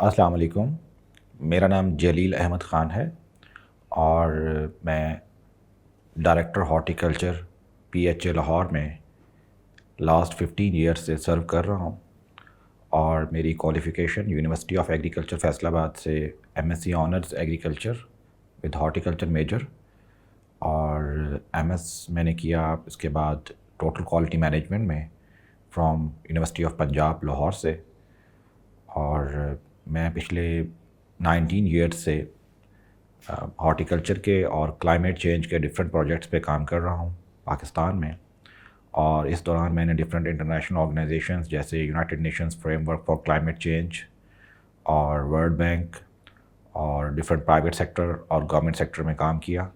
السلام علیکم، میرا نام جلیل احمد خان ہے اور میں director horticulture P H A Lahore میں لاسٹ 15 ایئر سے سرو کر رہا ہوں، اور میری qualification university of agriculture Faisalabad سے M S C honours agriculture with horticulture major, اور ایم ایس میں نے کیا اس کے بعد ٹوٹل کوالٹی مینجمنٹ میں from university of Punjab Lahore سے، اور میں پچھلے 19 ایئرس سے ہارٹیکلچر کے اور کلائمیٹ چینج کے ڈفرینٹ پروجیکٹس پہ کام کر رہا ہوں پاکستان میں، اور اس دوران میں نے ڈفرینٹ انٹرنیشنل آرگنائزیشنز جیسے United nations frame work for climate change اور ورلڈ بینک اور ڈفرینٹ پرائیویٹ سیکٹر اور گورنمنٹ سیکٹر میں کام کیا،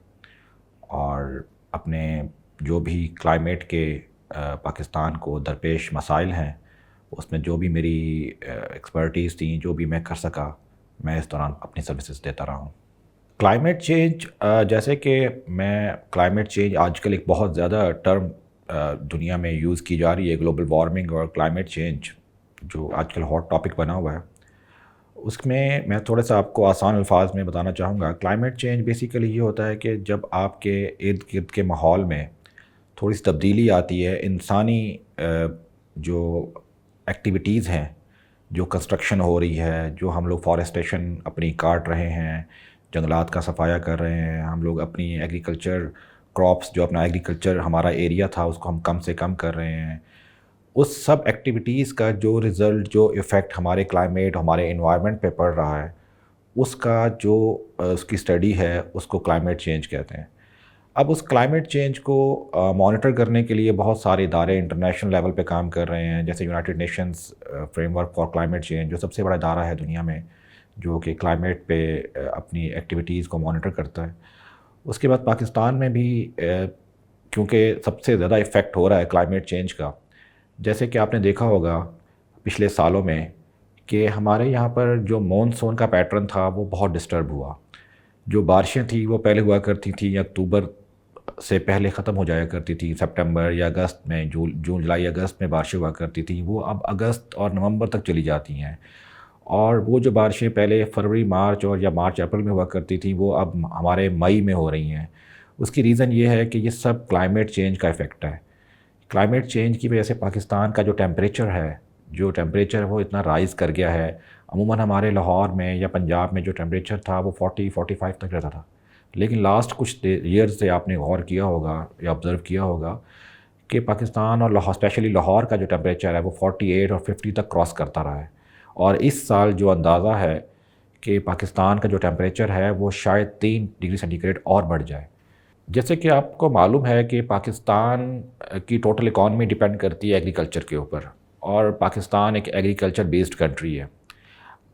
اور اپنے جو بھی کلائمیٹ کے پاکستان کو درپیش مسائل ہیں اس میں جو بھی میری ایکسپرٹیز تھیں، جو بھی میں کر سکا، میں اس دوران اپنی سروسز دیتا رہا ہوں۔ کلائمیٹ چینج، جیسے کہ میں کلائمیٹ چینج آج کل ایک بہت زیادہ ٹرم دنیا میں یوز کی جا رہی ہے، گلوبل وارمنگ اور کلائمیٹ چینج جو آج کل ہاٹ ٹاپک بنا ہوا ہے، اس میں تھوڑا سا آپ کو آسان الفاظ میں بتانا چاہوں گا۔ کلائمیٹ چینج بیسیکلی یہ ہوتا ہے کہ جب آپ کے ارد گرد کے ماحول میں تھوڑی سی تبدیلی آتی ہے، انسانی جو ایکٹیویٹیز ہیں، جو کنسٹرکشن ہو رہی ہے، جو ہم لوگ فارسٹیشن اپنی کاٹ رہے ہیں، جنگلات کا صفایا کر رہے ہیں، ہم لوگ اپنی ایگریکلچر کراپس، جو اپنا ایگریکلچر ہمارا ایریا تھا اس کو ہم کم سے کم کر رہے ہیں، اس سب ایکٹیویٹیز کا جو رزلٹ، جو ایفیکٹ ہمارے کلائمیٹ، ہمارے انوائرمنٹ پہ پڑ رہا ہے، اس کا جو اس کی اسٹڈی ہے اس کو کلائمیٹ چینج کہتے ہیں۔ اب اس کلائمیٹ چینج کو مانیٹر کرنے کے لیے بہت سارے ادارے انٹرنیشنل لیول پہ کام کر رہے ہیں، جیسے United nations frame work for climate change جو سب سے بڑا ادارہ ہے دنیا میں، جو کہ کلائمیٹ پہ اپنی ایکٹیویٹیز کو مانیٹر کرتا ہے۔ اس کے بعد پاکستان میں بھی کیونکہ سب سے زیادہ ایفیکٹ ہو رہا ہے کلائمیٹ چینج کا، جیسے کہ آپ نے دیکھا ہوگا پچھلے سالوں میں کہ ہمارے یہاں پر جو مونسون کا پیٹرن تھا وہ بہت ڈسٹرب ہوا۔ جو بارشیں تھیں وہ پہلے ہوا کرتی تھیں اکتوبر سے پہلے ختم ہو جایا کرتی تھی، سپٹمبر یا اگست میں، جون جولائی اگست میں بارشیں ہوا کرتی تھیں، وہ اب اگست اور نومبر تک چلی جاتی ہیں، اور وہ جو بارشیں پہلے فروری مارچ اور یا مارچ اپریل میں ہوا کرتی تھیں وہ اب ہمارے مئی میں ہو رہی ہیں۔ اس کی ریزن یہ ہے کہ یہ سب کلائمیٹ چینج کا افیکٹ ہے۔ کلائمیٹ چینج کی وجہ سے پاکستان کا جو ٹیمپریچر ہے وہ اتنا رائز کر گیا ہے۔ عموماً ہمارے لاہور میں یا پنجاب میں جو ٹیمپریچر تھا وہ 40-45 تک رہتا تھا، لیکن لاسٹ کچھ ایئرز سے آپ نے غور کیا ہوگا یا آبزرو کیا ہوگا کہ پاکستان اور لاہور، اسپیشلی لاہور کا جو ٹیمپریچر ہے وہ 48 اور 50 تک کراس کرتا رہا ہے، اور اس سال جو اندازہ ہے کہ پاکستان کا جو ٹیمپریچر ہے وہ شاید 3 ڈگری سینٹی گریڈ اور بڑھ جائے۔ جیسے کہ آپ کو معلوم ہے کہ پاکستان کی ٹوٹل اکانومی ڈیپینڈ کرتی ہے ایگریکلچر کے اوپر، اور پاکستان ایک ایگریکلچر بیسڈ کنٹری ہے۔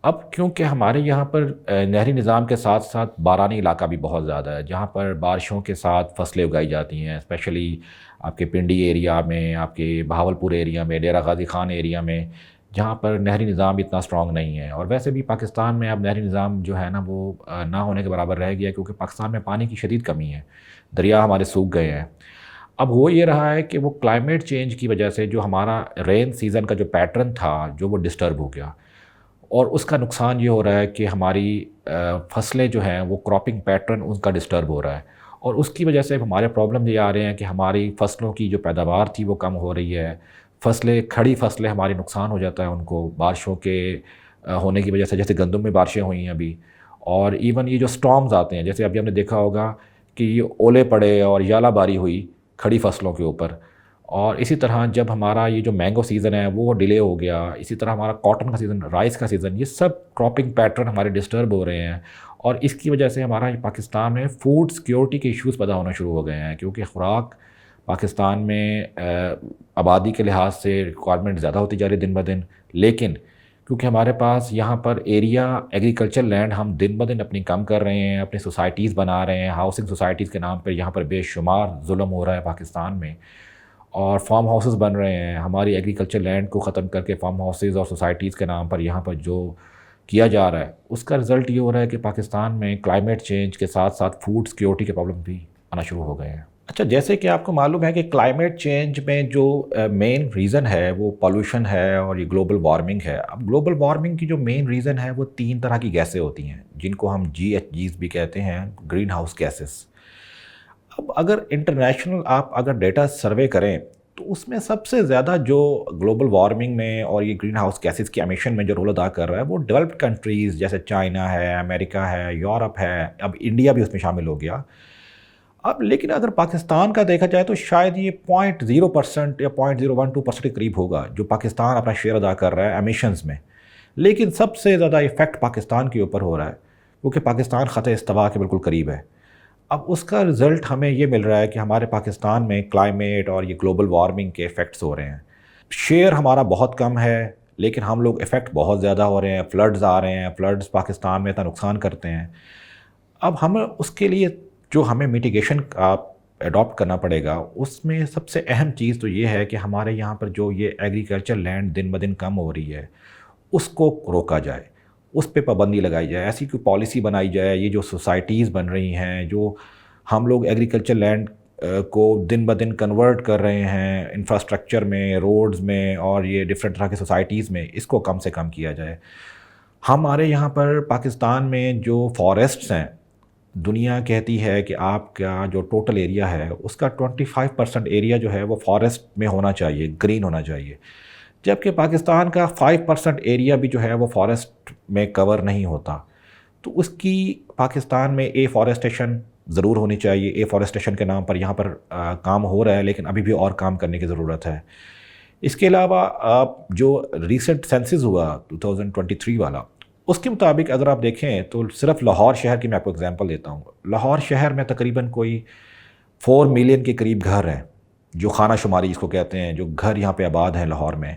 اب کیونکہ ہمارے یہاں پر نہری نظام کے ساتھ ساتھ بارانی علاقہ بھی بہت زیادہ ہے، جہاں پر بارشوں کے ساتھ فصلیں اگائی جاتی ہیں، اسپیشلی آپ کے پنڈی ایریا میں، آپ کے بہاولپور ایریا میں، ڈیرہ غازی خان ایریا میں، جہاں پر نہری نظام اتنا اسٹرانگ نہیں ہے۔ اور ویسے بھی پاکستان میں اب نہری نظام جو ہے نا وہ نہ ہونے کے برابر رہ گیا، کیونکہ پاکستان میں پانی کی شدید کمی ہے، دریا ہمارے سوکھ گئے ہیں۔ اب ہو یہ رہا ہے کہ وہ کلائمیٹ چینج کی وجہ سے جو ہمارا رین سیزن کا جو پیٹرن تھا جو وہ ڈسٹرب ہو گیا، اور اس کا نقصان یہ ہو رہا ہے کہ ہماری فصلیں جو ہیں وہ کراپنگ پیٹرن ان کا ڈسٹرب ہو رہا ہے، اور اس کی وجہ سے ہمارے پرابلم یہ آ رہے ہیں کہ ہماری فصلوں کی جو پیداوار تھی وہ کم ہو رہی ہے، کھڑی فصلیں ہماری نقصان ہو جاتا ہے ان کو بارشوں کے ہونے کی وجہ سے، جیسے گندم میں بارشیں ہوئی ہیں ابھی، اور ایون یہ جو سٹارمز آتے ہیں، جیسے ابھی ہم نے دیکھا ہوگا کہ یہ اولے پڑے اور یالہ باری ہوئی کھڑی فصلوں کے اوپر، اور اسی طرح جب ہمارا یہ جو مینگو سیزن ہے وہ ڈیلے ہو گیا، اسی طرح ہمارا کاٹن کا سیزن، رائس کا سیزن، یہ سب کراپنگ پیٹرن ہمارے ڈسٹرب ہو رہے ہیں، اور اس کی وجہ سے ہمارا پاکستان میں فوڈ سیکیورٹی کے ایشوز پیدا ہونا شروع ہو گئے ہیں، کیونکہ خوراک پاکستان میں آبادی کے لحاظ سے ریکوائرمنٹ زیادہ ہوتی جا رہی ہے دن بہ دن، لیکن کیونکہ ہمارے پاس یہاں پر ایریا ایگریکلچر لینڈ ہم دن بہ دن اپنی کم کر رہے ہیں، اپنی سوسائٹیز بنا رہے ہیں، ہاؤسنگ سوسائٹیز کے نام پر یہاں پر بے شمار ظلم ہو رہا ہے پاکستان میں، اور فارم ہاؤسز بن رہے ہیں، ہماری ایگریکلچر لینڈ کو ختم کر کے فارم ہاؤسز اور سوسائٹیز کے نام پر یہاں پر جو کیا جا رہا ہے، اس کا رزلٹ یہ ہو رہا ہے کہ پاکستان میں کلائمیٹ چینج کے ساتھ ساتھ فوڈ سیکیورٹی کے پرابلم بھی آنا شروع ہو گئے ہیں۔ اچھا، جیسے کہ آپ کو معلوم ہے کہ کلائمیٹ چینج میں جو مین ریزن ہے وہ پالوشن ہے اور یہ گلوبل وارمنگ ہے۔ اب گلوبل وارمنگ کی جو مین ریزن ہے وہ 3 طرح کی گیسیں ہوتی ہیں، جن کو ہم جی ایچ جیز بھی کہتے ہیں، گرین ہاؤس گیسز۔ اب اگر انٹرنیشنل آپ اگر ڈیٹا سروے کریں تو اس میں سب سے زیادہ جو گلوبل وارمنگ میں اور یہ گرین ہاؤس گیسز کی امیشن میں جو رول ادا کر رہا ہے وہ ڈیولپڈ کنٹریز جیسے چائنا ہے، امریکہ ہے، یورپ ہے، اب انڈیا بھی اس میں شامل ہو گیا۔ اب لیکن اگر پاکستان کا دیکھا جائے تو شاید یہ 0.0% یا 0.012% کے قریب ہوگا جو پاکستان اپنا شیئر ادا کر رہا ہے ایمیشنز میں، لیکن سب سے زیادہ ایفیکٹ پاکستان کے اوپر ہو رہا ہے کیونکہ پاکستان خط استوا کے بالکل قریب ہے۔ اب اس کا رزلٹ ہمیں یہ مل رہا ہے کہ ہمارے پاکستان میں کلائمیٹ اور یہ گلوبل وارمنگ کے ایفیکٹس ہو رہے ہیں۔ شیئر ہمارا بہت کم ہے لیکن ہم لوگ ایفیکٹ بہت زیادہ ہو رہے ہیں، فلڈز آ رہے ہیں، فلڈز پاکستان میں اتنا نقصان کرتے ہیں۔ اب ہم اس کے لیے جو ہمیں میٹیگیشن اڈاپٹ کرنا پڑے گا، اس میں سب سے اہم چیز تو یہ ہے کہ ہمارے یہاں پر جو یہ ایگریکلچر لینڈ دن بدن کم ہو رہی ہے اس کو روکا جائے، اس پہ پابندی لگائی جائے، ایسی کوئی پالیسی بنائی جائے۔ یہ جو سوسائٹیز بن رہی ہیں، جو ہم لوگ ایگریکلچر لینڈ کو دن بدن کنورٹ کر رہے ہیں انفراسٹرکچر میں، روڈز میں اور یہ ڈفرینٹ طرح کے سوسائٹیز میں، اس کو کم سے کم کیا جائے۔ ہمارے یہاں پر پاکستان میں جو فارسٹس ہیں، دنیا کہتی ہے کہ آپ کا جو ٹوٹل ایریا ہے اس کا 25% ایریا جو ہے وہ فارسٹ میں ہونا چاہیے، گرین ہونا چاہیے، جبکہ پاکستان کا 5% ایریا بھی جو ہے وہ فارسٹ میں کور نہیں ہوتا۔ تو اس کی پاکستان میں اے فارسٹیشن ضرور ہونی چاہیے۔ اے فارسٹیشن کے نام پر یہاں پر کام ہو رہا ہے لیکن ابھی بھی اور کام کرنے کی ضرورت ہے۔ اس کے علاوہ جو ریسنٹ سینسز ہوا 2023 والا، اس کے مطابق اگر آپ دیکھیں تو صرف لاہور شہر کی میں آپ کو اگزامپل دیتا ہوں۔ لاہور شہر میں تقریباً کوئی 4 ملین کے قریب گھر ہیں، جو خانہ شماری جس کو کہتے ہیں، جو گھر یہاں پہ آباد ہیں لاہور میں۔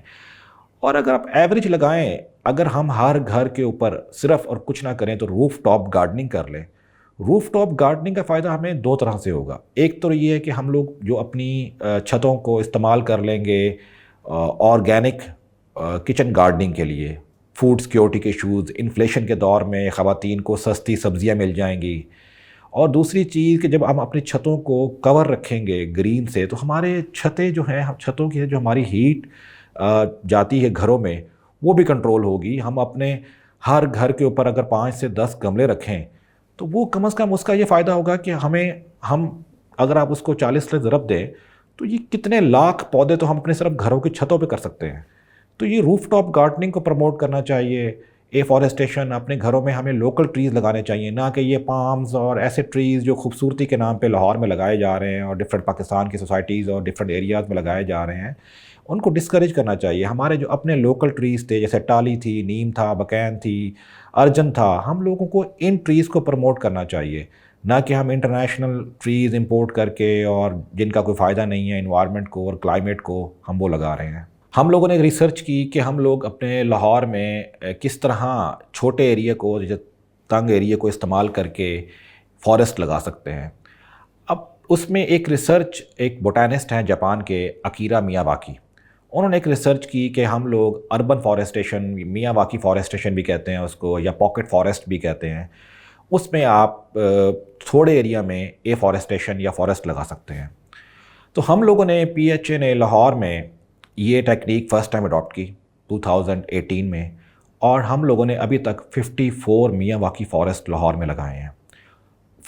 اور اگر آپ ایوریج لگائیں، اگر ہم ہر گھر کے اوپر صرف اور کچھ نہ کریں تو روف ٹاپ گارڈننگ کر لیں، روف ٹاپ گارڈننگ کا فائدہ ہمیں 2 طرح سے ہوگا۔ ایک تو یہ ہے کہ ہم لوگ جو اپنی چھتوں کو استعمال کر لیں گے آرگینک کچن گارڈننگ کے لیے، فوڈ سیکیورٹی کے ایشوز، انفلیشن کے دور میں خواتین کو سستی سبزیاں مل جائیں گی۔ اور دوسری چیز کہ جب ہم اپنی چھتوں کو کور رکھیں گے گرین سے تو ہمارے چھتیں جو ہیں، چھتوں کی جو ہماری ہیٹ جاتی ہے گھروں میں، وہ بھی کنٹرول ہوگی۔ ہم اپنے ہر گھر کے اوپر اگر 5 سے 10 گملے رکھیں تو وہ کم از کم اس کا یہ فائدہ ہوگا کہ ہم اگر آپ اس کو 40 سے ضرب دیں تو یہ کتنے لاکھ پودے تو ہم اپنے صرف گھروں کی چھتوں پہ کر سکتے ہیں۔ تو یہ روف ٹاپ گارڈننگ کو پروموٹ کرنا چاہیے۔ اے فارسٹیشن، اپنے گھروں میں ہمیں لوکل ٹریز لگانے چاہیے، نہ کہ یہ پامز اور ایسے ٹریز جو خوبصورتی کے نام پہ لاہور میں لگائے جا رہے ہیں اور ڈفرینٹ پاکستان کی سوسائٹیز اور ڈفرینٹ ایریاز میں لگائے جا رہے ہیں، ان کو ڈسکریج کرنا چاہیے۔ ہمارے جو اپنے لوکل ٹریز تھے جیسے ٹالی تھی، نیم تھا، بکین تھی، ارجن تھا، ہم لوگوں کو ان ٹریز کو پروموٹ کرنا چاہیے، نہ کہ ہم انٹرنیشنل ٹریز امپورٹ کر کے اور جن کا کوئی فائدہ نہیں ہے انوائرمنٹ کو اور کلائمیٹ کو، ہم وہ لگا رہے ہیں۔ ہم لوگوں نے ریسرچ کی کہ ہم لوگ اپنے لاہور میں کس طرح چھوٹے ایریا کو، تنگ ایریا کو استعمال کر کے فارسٹ لگا سکتے ہیں۔ اب اس میں ایک ریسرچ، ایک بوٹینسٹ ہیں جاپان کے، اکیرا میاواکی، انہوں نے ایک ریسرچ کی کہ ہم لوگ اربن فارسٹیشن، میاواکی فارسٹیشن بھی کہتے ہیں اس کو، یا پاکٹ فارسٹ بھی کہتے ہیں، اس میں آپ تھوڑے ایریا میں اے فارسٹیشن یا فارسٹ لگا سکتے ہیں۔ تو ہم لوگوں نے پی ایچ اے نے لاہور میں یہ ٹیکنیک فرسٹ ٹائم اڈاپٹ کی 2018 میں، اور ہم لوگوں نے ابھی تک 54 میاواکی فارسٹ لاہور میں لگائے ہیں۔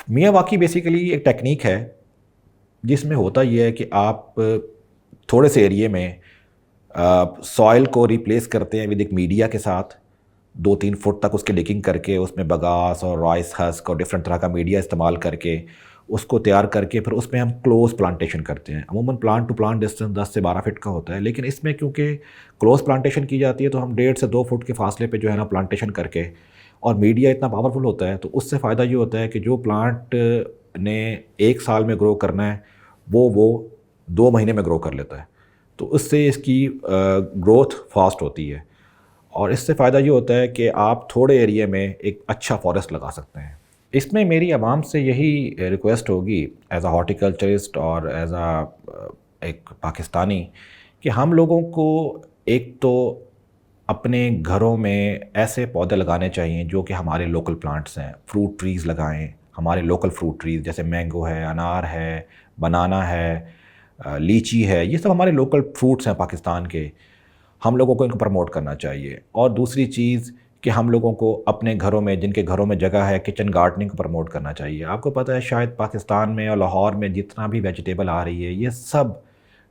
میاواکی بیسیکلی ایک ٹیکنیک ہے جس میں ہوتا یہ ہے کہ آپ تھوڑے سے ایریے میں سوائل کو ریپلیس کرتے ہیں ود ایک میڈیا کے ساتھ، 2-3 فٹ تک اس کی ڈگنگ کر کے اس میں بگاس اور رائس ہسک اور ڈفرینٹ طرح کا میڈیا استعمال کر کے اس کو تیار کر کے پھر اس میں ہم کلوز پلانٹیشن کرتے ہیں۔ عموماً پلانٹ ٹو پلانٹ ڈسٹینس 10 سے 12 فٹ کا ہوتا ہے، لیکن اس میں کیونکہ کلوز پلانٹیشن کی جاتی ہے تو ہم 1.5 سے 2 فٹ کے فاصلے پہ جو ہے نا پلانٹیشن کر کے، اور میڈیا اتنا پاورفل ہوتا ہے تو اس سے فائدہ یہ ہوتا ہے کہ جو پلانٹ نے 1 سال میں گرو کرنا ہے وہ 2 مہینے میں گرو کر لیتا ہے، تو اس سے اس کی گروتھ فاسٹ ہوتی ہے، اور اس سے فائدہ یہ ہوتا ہے کہ آپ تھوڑے ایریا میں ایک اچھا فارسٹ لگا سکتے ہیں۔ اس میں میری عوام سے یہی ریکویسٹ ہوگی ایز اے ہارٹیکلچرسٹ اور ایز اے ایک پاکستانی، کہ ہم لوگوں کو ایک تو اپنے گھروں میں ایسے پودے لگانے چاہیے جو کہ ہمارے لوکل پلانٹس ہیں، فروٹ ٹریز لگائیں، ہمارے لوکل فروٹ ٹریز جیسے مینگو ہے، انار ہے، بنانا ہے، لیچی ہے، یہ سب ہمارے لوکل فروٹس ہیں پاکستان کے، ہم لوگوں کو ان کو پروموٹ کرنا چاہیے۔ اور دوسری چیز کہ ہم لوگوں کو اپنے گھروں میں، جن کے گھروں میں جگہ ہے، کچن گارڈننگ کو پروموٹ کرنا چاہیے۔ آپ کو پتہ ہے شاید پاکستان میں اور لاہور میں جتنا بھی ویجیٹیبل آ رہی ہے یہ سب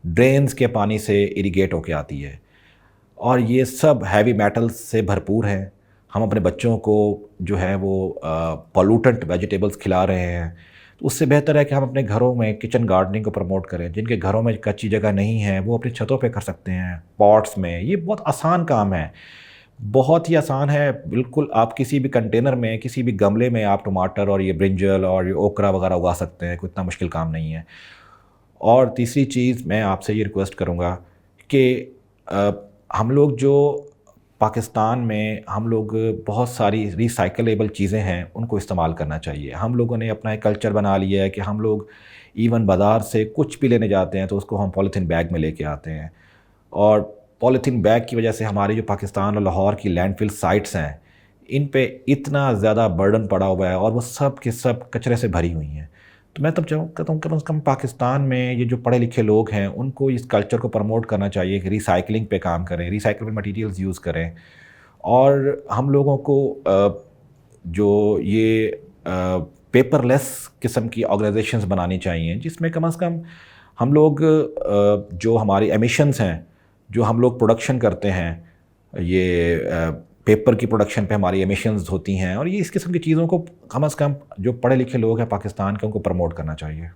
ڈرینز کے پانی سے اریگیٹ ہو کے آتی ہے، اور یہ سب ہیوی میٹلز سے بھرپور ہیں۔ ہم اپنے بچوں کو جو ہے وہ پولوٹنٹ ویجیٹیبلز کھلا رہے ہیں، تو اس سے بہتر ہے کہ ہم اپنے گھروں میں کچن گارڈننگ کو پروموٹ کریں۔ جن کے گھروں میں کچی جگہ نہیں ہے وہ اپنی چھتوں پہ کر سکتے ہیں، پاٹس میں۔ یہ بہت آسان کام ہے، بہت ہی آسان ہے بالکل۔ آپ کسی بھی کنٹینر میں، کسی بھی گملے میں آپ ٹماٹر اور یہ برنجل اور یہ اوکرا وغیرہ اگا سکتے ہیں، کوئی اتنا مشکل کام نہیں ہے۔ اور تیسری چیز میں آپ سے یہ ریکویسٹ کروں گا کہ ہم لوگ جو پاکستان میں ہم لوگ بہت ساری ریسائکلیبل چیزیں ہیں ان کو استعمال کرنا چاہیے۔ ہم لوگوں نے اپنا ایک کلچر بنا لیا ہے کہ ہم لوگ ایون بازار سے کچھ بھی لینے جاتے ہیں تو اس کو ہم پولیتھین بیگ میں لے کے آتے ہیں، اور پولیتھین بیگ کی وجہ سے ہماری جو پاکستان اور لاہور کی لینڈ فل سائٹس ہیں ان پہ اتنا زیادہ برڈن پڑا ہوا ہے، اور وہ سب کے سب کچرے سے بھری ہوئی ہیں۔ تو میں تب چاہوں کہتا ہوں کم از کم پاکستان میں یہ جو پڑھے لکھے لوگ ہیں ان کو اس کلچر کو پروموٹ کرنا چاہیے کہ ریسائکلنگ پہ کام کریں، ریسائکلیبل مٹیریلز یوز کریں۔ اور ہم لوگوں کو جو یہ پیپر لیس قسم کی آرگنائزیشنز بنانی چاہیے، جس میں کم از کم ہم لوگ جو ہماری ایمیشنز ہیں، جو ہم لوگ پروڈکشن کرتے ہیں، یہ پیپر کی پروڈکشن پہ ہماری ایمیشنز ہوتی ہیں، اور یہ اس قسم کی چیزوں کو کم از کم جو پڑھے لکھے لوگ ہیں پاکستان کے ان کو پروموٹ کرنا چاہیے۔